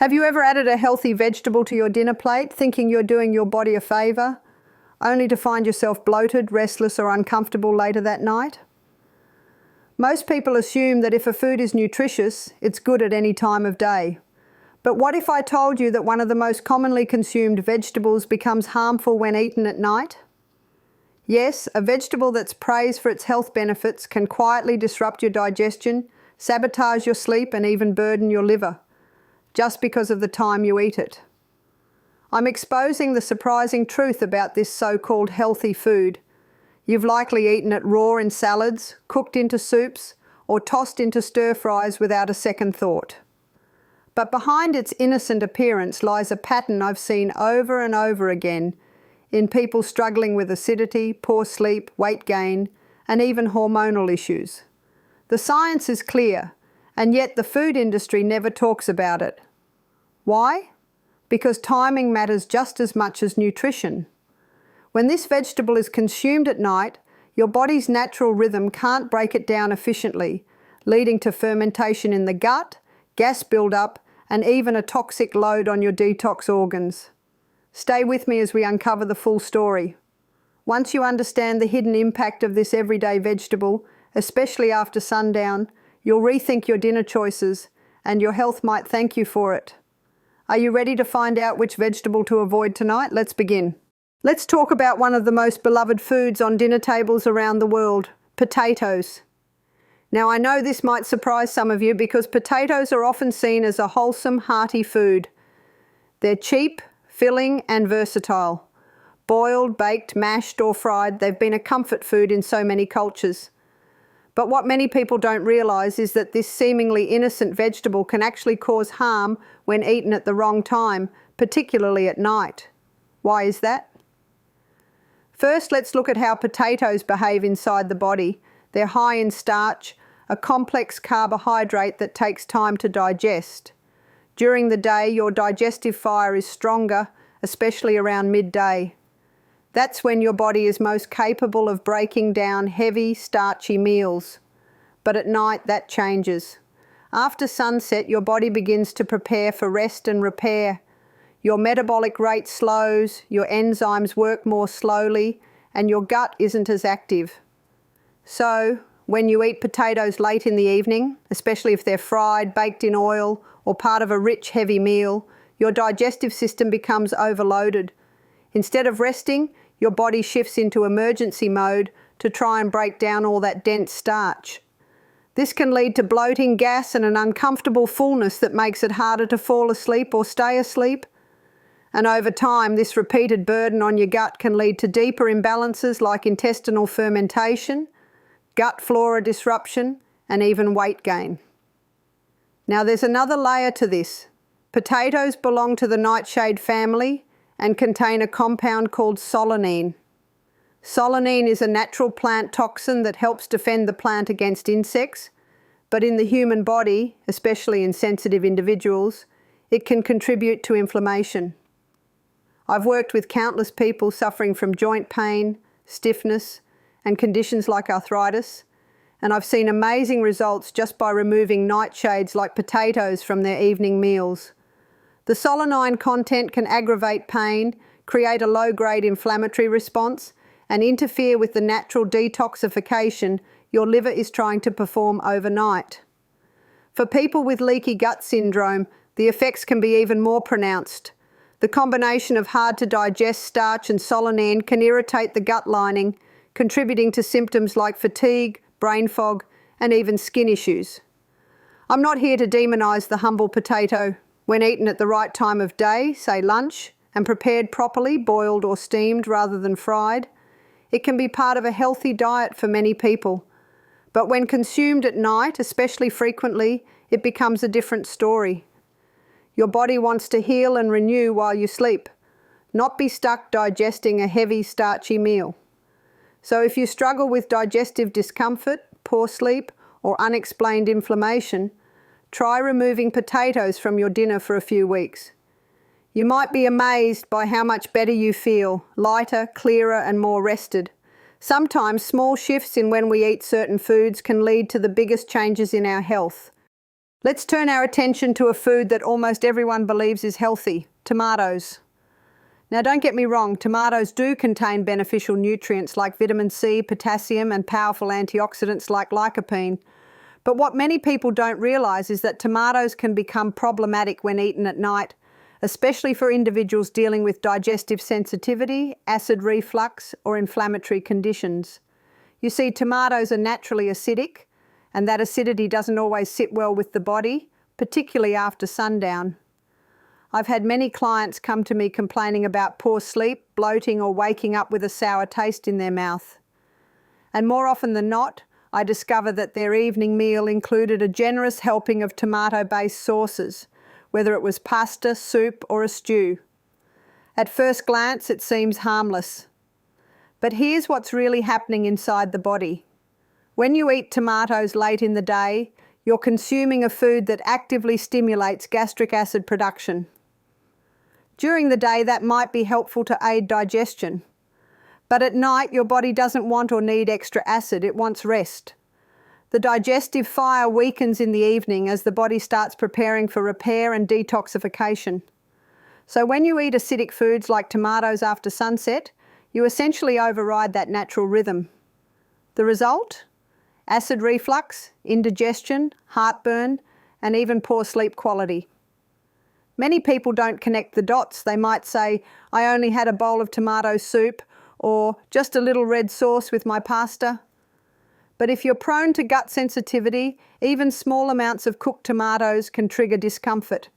Have you ever added a healthy vegetable to your dinner plate, thinking you're doing your body a favour, only to find yourself bloated, restless or uncomfortable later that night? Most people assume that if a food is nutritious, it's good at any time of day. But what if I told you that one of the most commonly consumed vegetables becomes harmful when eaten at night? Yes, a vegetable that's praised for its health benefits can quietly disrupt your digestion, sabotage your sleep and even burden your liver, just because of the time you eat it. I'm exposing the surprising truth about this so-called healthy food. You've likely eaten it raw in salads, cooked into soups, or tossed into stir-fries without a second thought. But behind its innocent appearance lies a pattern I've seen over and over again in people struggling with acidity, poor sleep, weight gain, and even hormonal issues. The science is clear, and yet the food industry never talks about it. Why? Because timing matters just as much as nutrition. When this vegetable is consumed at night, your body's natural rhythm can't break it down efficiently, leading to fermentation in the gut, gas buildup, and even a toxic load on your detox organs. Stay with me as we uncover the full story. Once you understand the hidden impact of this everyday vegetable, especially after sundown, you'll rethink your dinner choices, and your health might thank you for it. Are you ready to find out which vegetable to avoid tonight? Let's begin. Let's talk about one of the most beloved foods on dinner tables around the world, potatoes. Now, I know this might surprise some of you because potatoes are often seen as a wholesome, hearty food. They're cheap, filling and versatile. Boiled, baked, mashed or fried, they've been a comfort food in so many cultures. But what many people don't realise is that this seemingly innocent vegetable can actually cause harm when eaten at the wrong time, particularly at night. Why is that? First, let's look at how potatoes behave inside the body. They're high in starch, a complex carbohydrate that takes time to digest. During the day, your digestive fire is stronger, especially around midday. That's when your body is most capable of breaking down heavy, starchy meals. But at night, that changes. After sunset, your body begins to prepare for rest and repair. Your metabolic rate slows, your enzymes work more slowly, and your gut isn't as active. So, when you eat potatoes late in the evening, especially if they're fried, baked in oil, or part of a rich, heavy meal, your digestive system becomes overloaded. Instead of resting, your body shifts into emergency mode to try and break down all that dense starch. This can lead to bloating, gas, and an uncomfortable fullness that makes it harder to fall asleep or stay asleep. And over time, this repeated burden on your gut can lead to deeper imbalances like intestinal fermentation, gut flora disruption, and even weight gain. Now there's another layer to this. Potatoes belong to the nightshade family and contain a compound called solanine. Solanine is a natural plant toxin that helps defend the plant against insects, but in the human body, especially in sensitive individuals, it can contribute to inflammation. I've worked with countless people suffering from joint pain, stiffness, and conditions like arthritis, and I've seen amazing results just by removing nightshades like potatoes from their evening meals. The solanine content can aggravate pain, create a low-grade inflammatory response, and interfere with the natural detoxification your liver is trying to perform overnight. For people with leaky gut syndrome, the effects can be even more pronounced. The combination of hard-to-digest starch and solanine can irritate the gut lining, contributing to symptoms like fatigue, brain fog, and even skin issues. I'm not here to demonise the humble potato. When eaten at the right time of day, say lunch, and prepared properly, boiled or steamed rather than fried, it can be part of a healthy diet for many people. But when consumed at night, especially frequently, it becomes a different story. Your body wants to heal and renew while you sleep, not be stuck digesting a heavy, starchy meal. So if you struggle with digestive discomfort, poor sleep, or unexplained inflammation, try removing potatoes from your dinner for a few weeks. You might be amazed by how much better you feel, lighter, clearer, and more rested. Sometimes small shifts in when we eat certain foods can lead to the biggest changes in our health. Let's turn our attention to a food that almost everyone believes is healthy: tomatoes. Now, don't get me wrong, tomatoes do contain beneficial nutrients like vitamin C, potassium, and powerful antioxidants like lycopene. But what many people don't realise is that tomatoes can become problematic when eaten at night, especially for individuals dealing with digestive sensitivity, acid reflux, or inflammatory conditions. You see, tomatoes are naturally acidic, and that acidity doesn't always sit well with the body, particularly after sundown. I've had many clients come to me complaining about poor sleep, bloating, or waking up with a sour taste in their mouth. And more often than not, I discover that their evening meal included a generous helping of tomato-based sauces, whether it was pasta, soup, or a stew. At first glance, it seems harmless. But here's what's really happening inside the body. When you eat tomatoes late in the day, you're consuming a food that actively stimulates gastric acid production. During the day, that might be helpful to aid digestion. But at night, your body doesn't want or need extra acid, it wants rest. The digestive fire weakens in the evening as the body starts preparing for repair and detoxification. So when you eat acidic foods like tomatoes after sunset, you essentially override that natural rhythm. The result? Acid reflux, indigestion, heartburn, and even poor sleep quality. Many people don't connect the dots. They might say, "I only had a bowl of tomato soup," or "just a little red sauce with my pasta." But if you're prone to gut sensitivity, even small amounts of cooked tomatoes can trigger discomfort.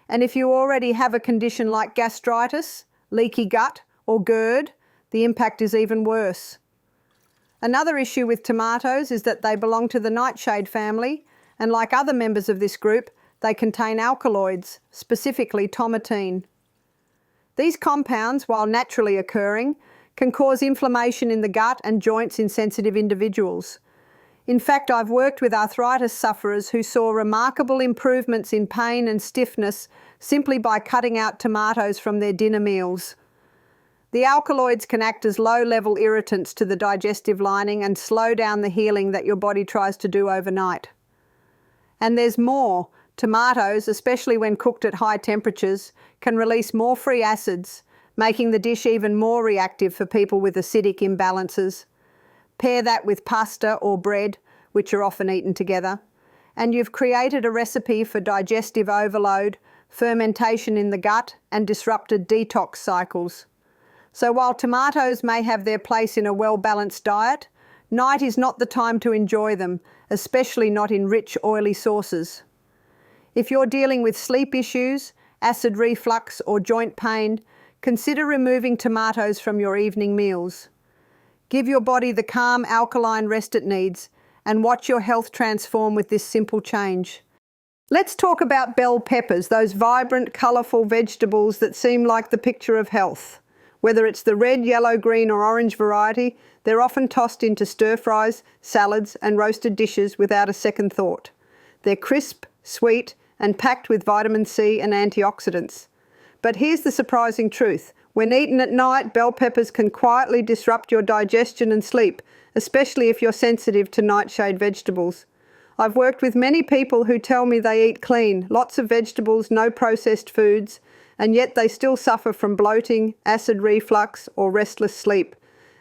And if you already have a condition like gastritis, leaky gut, or GERD, the impact is even worse. Another issue with tomatoes is that they belong to the nightshade family, and like other members of this group, they contain alkaloids, specifically tomatine. These compounds, while naturally occurring, can cause inflammation in the gut and joints in sensitive individuals. In fact, I've worked with arthritis sufferers who saw remarkable improvements in pain and stiffness simply by cutting out tomatoes from their dinner meals. The alkaloids can act as low-level irritants to the digestive lining and slow down the healing that your body tries to do overnight. And there's more. Tomatoes, especially when cooked at high temperatures, can release more free acids, making the dish even more reactive for people with acidic imbalances. Pair that with pasta or bread, which are often eaten together, and you've created a recipe for digestive overload, fermentation in the gut, and disrupted detox cycles. So while tomatoes may have their place in a well-balanced diet, night is not the time to enjoy them, especially not in rich, oily sauces. If you're dealing with sleep issues, acid reflux, or joint pain, consider removing tomatoes from your evening meals. Give your body the calm, alkaline rest it needs, and watch your health transform with this simple change. Let's talk about bell peppers, those vibrant, colourful vegetables that seem like the picture of health. Whether it's the red, yellow, green, or orange variety, they're often tossed into stir-fries, salads, and roasted dishes without a second thought. They're crisp, sweet, and packed with vitamin C and antioxidants. But here's the surprising truth. When eaten at night, bell peppers can quietly disrupt your digestion and sleep, especially if you're sensitive to nightshade vegetables. I've worked with many people who tell me they eat clean, lots of vegetables, no processed foods, and yet they still suffer from bloating, acid reflux, or restless sleep.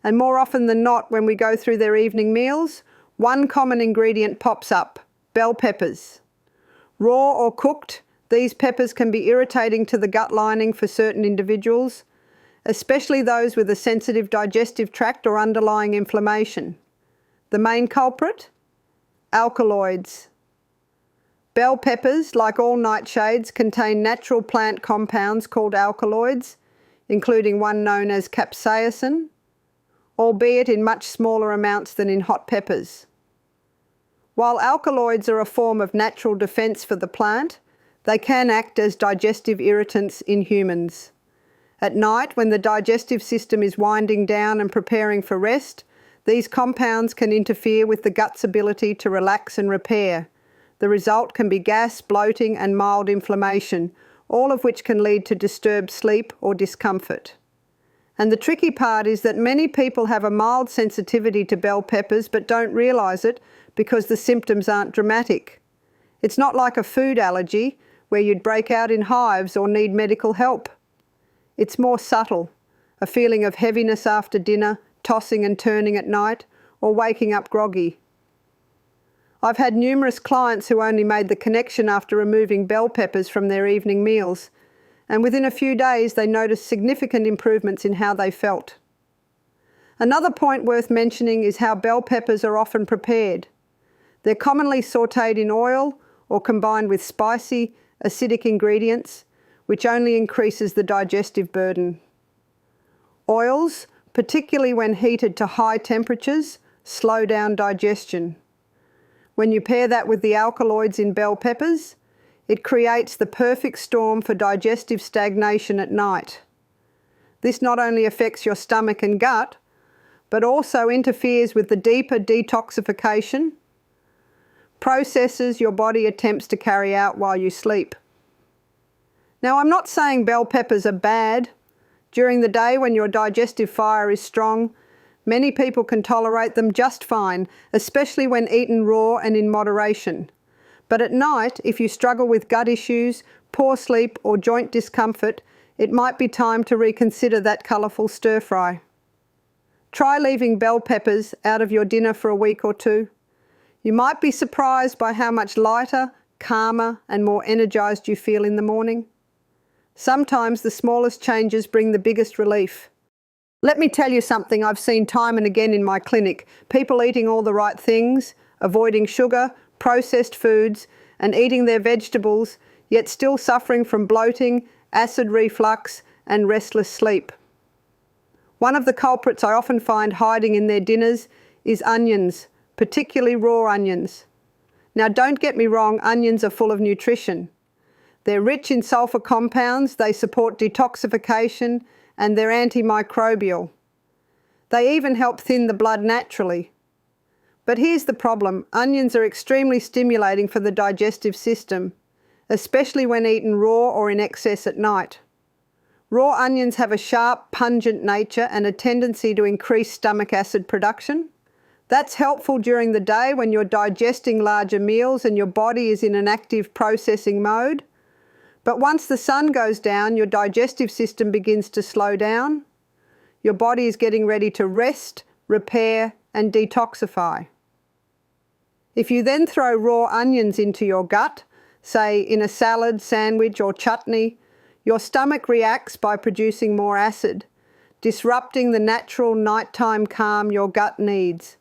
And more often than not, when we go through their evening meals, one common ingredient pops up: bell peppers. Raw or cooked, these peppers can be irritating to the gut lining for certain individuals, especially those with a sensitive digestive tract or underlying inflammation. The main culprit? Alkaloids. Bell peppers, like all nightshades, contain natural plant compounds called alkaloids, including one known as capsaicin, albeit in much smaller amounts than in hot peppers. While alkaloids are a form of natural defense for the plant, they can act as digestive irritants in humans. At night, when the digestive system is winding down and preparing for rest, these compounds can interfere with the gut's ability to relax and repair. The result can be gas, bloating, and mild inflammation, all of which can lead to disturbed sleep or discomfort. And the tricky part is that many people have a mild sensitivity to bell peppers but don't realise it because the symptoms aren't dramatic. It's not like a food allergy where you'd break out in hives or need medical help. It's more subtle, a feeling of heaviness after dinner, tossing and turning at night, or waking up groggy. I've had numerous clients who only made the connection after removing bell peppers from their evening meals, and within a few days they noticed significant improvements in how they felt. Another point worth mentioning is how bell peppers are often prepared. They're commonly sautéed in oil or combined with spicy, acidic ingredients, which only increases the digestive burden. Oils, particularly when heated to high temperatures, slow down digestion. When you pair that with the alkaloids in bell peppers, it creates the perfect storm for digestive stagnation at night. This not only affects your stomach and gut, but also interferes with the deeper detoxification processes your body attempts to carry out while you sleep. Now, I'm not saying bell peppers are bad. During the day when your digestive fire is strong, many people can tolerate them just fine, especially when eaten raw and in moderation. But at night, if you struggle with gut issues, poor sleep or joint discomfort, it might be time to reconsider that colourful stir-fry. Try leaving bell peppers out of your dinner for a week or two. You might be surprised by how much lighter, calmer and more energised you feel in the morning. Sometimes the smallest changes bring the biggest relief. Let me tell you something I've seen time and again in my clinic. People eating all the right things, avoiding sugar, processed foods and eating their vegetables, yet still suffering from bloating, acid reflux and restless sleep. One of the culprits I often find hiding in their dinners is onions, particularly raw onions. Now, don't get me wrong, onions are full of nutrition. They're rich in sulfur compounds, they support detoxification, and they're antimicrobial. They even help thin the blood naturally. But here's the problem: onions are extremely stimulating for the digestive system, especially when eaten raw or in excess at night. Raw onions have a sharp, pungent nature and a tendency to increase stomach acid production. That's helpful during the day when you're digesting larger meals and your body is in an active processing mode. But once the sun goes down, your digestive system begins to slow down. Your body is getting ready to rest, repair, and detoxify. If you then throw raw onions into your gut, say in a salad, sandwich, or chutney, your stomach reacts by producing more acid, disrupting the natural nighttime calm your gut needs.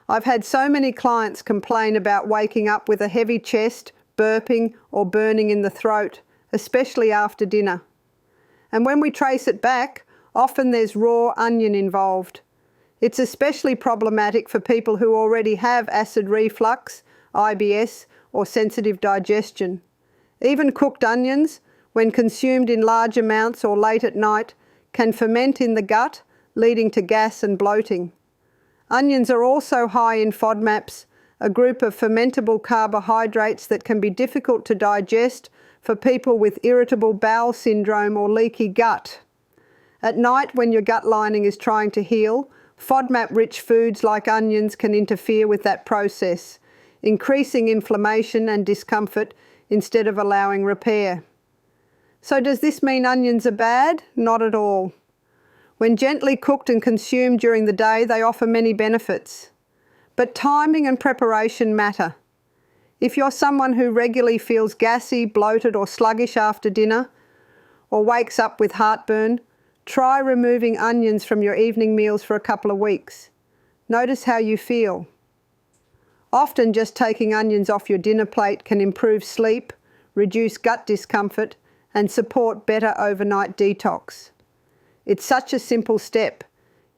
I've had so many clients complain about waking up with a heavy chest, burping, or burning in the throat, especially after dinner. And when we trace it back, often there's raw onion involved. It's especially problematic for people who already have acid reflux, IBS, or sensitive digestion. Even cooked onions, when consumed in large amounts or late at night, can ferment in the gut, leading to gas and bloating. Onions are also high in FODMAPs, a group of fermentable carbohydrates that can be difficult to digest for people with irritable bowel syndrome or leaky gut. At night, when your gut lining is trying to heal, FODMAP-rich foods like onions can interfere with that process, increasing inflammation and discomfort instead of allowing repair. So does this mean onions are bad? Not at all. When gently cooked and consumed during the day, they offer many benefits. But timing and preparation matter. If you're someone who regularly feels gassy, bloated or sluggish after dinner, or wakes up with heartburn, try removing onions from your evening meals for a couple of weeks. Notice how you feel. Often just taking onions off your dinner plate can improve sleep, reduce gut discomfort, and support better overnight detox. It's such a simple step,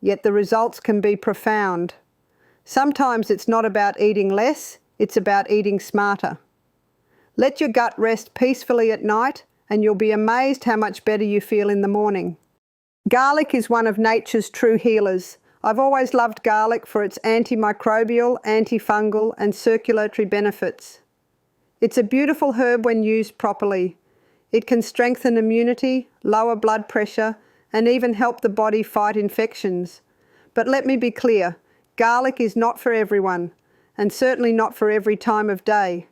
yet the results can be profound. Sometimes it's not about eating less, it's about eating smarter. Let your gut rest peacefully at night and you'll be amazed how much better you feel in the morning. Garlic is one of nature's true healers. I've always loved garlic for its antimicrobial, antifungal and circulatory benefits. It's a beautiful herb when used properly. It can strengthen immunity, lower blood pressure, and even help the body fight infections. But let me be clear, garlic is not for everyone, and certainly not for every time of day.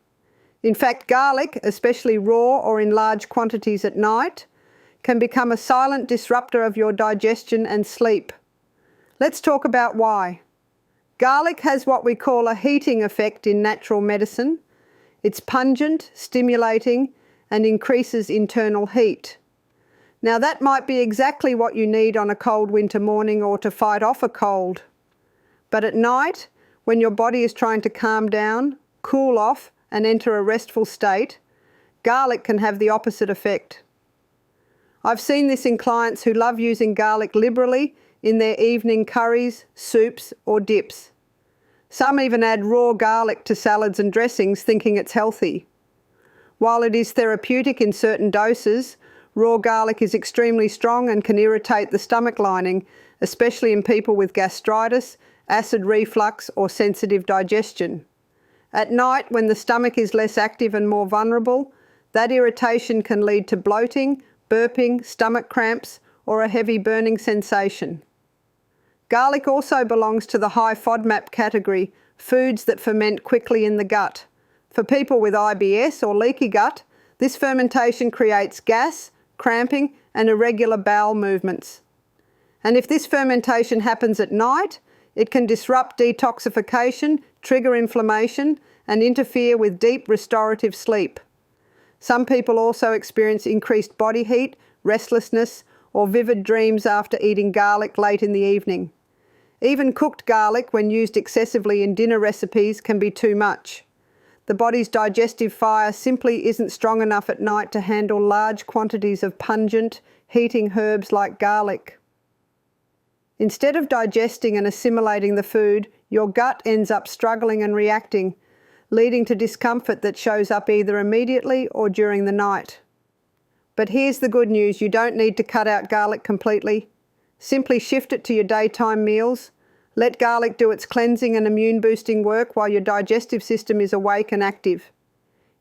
In fact, garlic, especially raw or in large quantities at night, can become a silent disruptor of your digestion and sleep. Let's talk about why. Garlic has what we call a heating effect in natural medicine. It's pungent, stimulating, and increases internal heat. Now that might be exactly what you need on a cold winter morning or to fight off a cold. But at night, when your body is trying to calm down, cool off, and enter a restful state, garlic can have the opposite effect. I've seen this in clients who love using garlic liberally in their evening curries, soups, or dips. Some even add raw garlic to salads and dressings, thinking it's healthy. While it is therapeutic in certain doses, raw garlic is extremely strong and can irritate the stomach lining, especially in people with gastritis, acid reflux, or sensitive digestion. At night, when the stomach is less active and more vulnerable, that irritation can lead to bloating, burping, stomach cramps, or a heavy burning sensation. Garlic also belongs to the high FODMAP category, foods that ferment quickly in the gut. For people with IBS or leaky gut, this fermentation creates gas, cramping, and irregular bowel movements. And if this fermentation happens at night, it can disrupt detoxification, trigger inflammation, and interfere with deep restorative sleep. Some people also experience increased body heat, restlessness, or vivid dreams after eating garlic late in the evening. Even cooked garlic, when used excessively in dinner recipes, can be too much. The body's digestive fire simply isn't strong enough at night to handle large quantities of pungent, heating herbs like garlic. Instead of digesting and assimilating the food, your gut ends up struggling and reacting, leading to discomfort that shows up either immediately or during the night. But here's the good news: you don't need to cut out garlic completely. Simply shift it to your daytime meals. Let garlic do its cleansing and immune-boosting work while your digestive system is awake and active.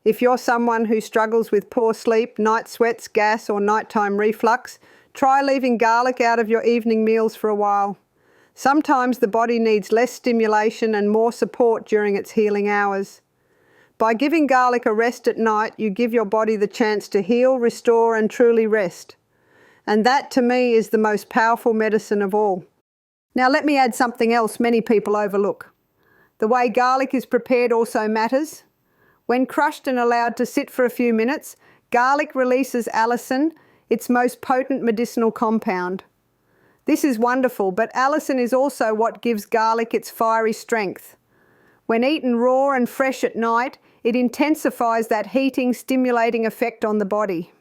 If you're someone who struggles with poor sleep, night sweats, gas, or nighttime reflux, try leaving garlic out of your evening meals for a while. Sometimes the body needs less stimulation and more support during its healing hours. By giving garlic a rest at night, you give your body the chance to heal, restore, and truly rest. And that, to me, is the most powerful medicine of all. Now let me add something else many people overlook. The way garlic is prepared also matters. When crushed and allowed to sit for a few minutes, garlic releases allicin, its most potent medicinal compound. This is wonderful, but allicin is also what gives garlic its fiery strength. When eaten raw and fresh at night, it intensifies that heating, stimulating effect on the body.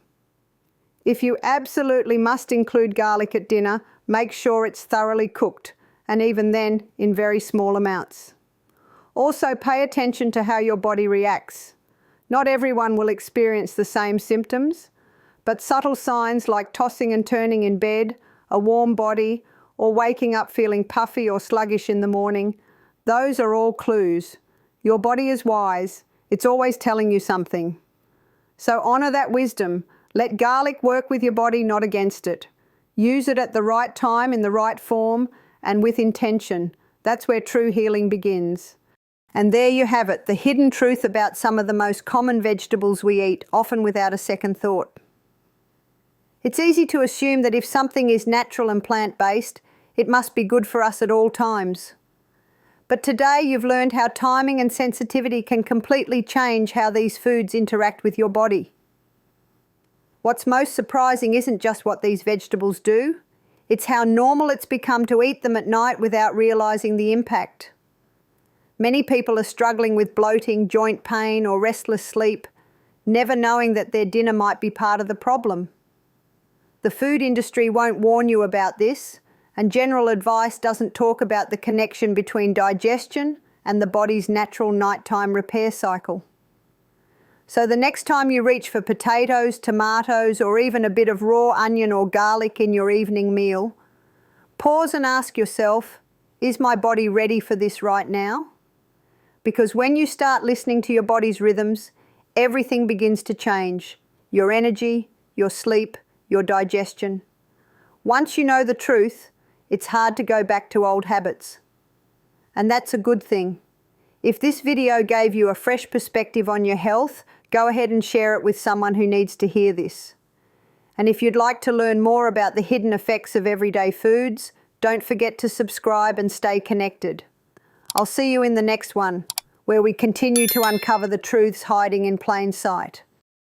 If you absolutely must include garlic at dinner, make sure it's thoroughly cooked, and even then, in very small amounts. Also, pay attention to how your body reacts. Not everyone will experience the same symptoms, but subtle signs like tossing and turning in bed, a warm body, or waking up feeling puffy or sluggish in the morning, those are all clues. Your body is wise. It's always telling you something. So honour that wisdom. Let garlic work with your body, not against it. Use it at the right time, in the right form, and with intention. That's where true healing begins. And there you have it, the hidden truth about some of the most common vegetables we eat, often without a second thought. It's easy to assume that if something is natural and plant-based, it must be good for us at all times. But today you've learned how timing and sensitivity can completely change how these foods interact with your body. What's most surprising isn't just what these vegetables do, it's how normal it's become to eat them at night without realising the impact. Many people are struggling with bloating, joint pain, or restless sleep, never knowing that their dinner might be part of the problem. The food industry won't warn you about this, and general advice doesn't talk about the connection between digestion and the body's natural nighttime repair cycle. So the next time you reach for potatoes, tomatoes, or even a bit of raw onion or garlic in your evening meal, pause and ask yourself, is my body ready for this right now? Because when you start listening to your body's rhythms, everything begins to change. Your energy, your sleep, your digestion. Once you know the truth, it's hard to go back to old habits. And that's a good thing. If this video gave you a fresh perspective on your health, go ahead and share it with someone who needs to hear this. And if you'd like to learn more about the hidden effects of everyday foods, don't forget to subscribe and stay connected. I'll see you in the next one, where we continue to uncover the truths hiding in plain sight.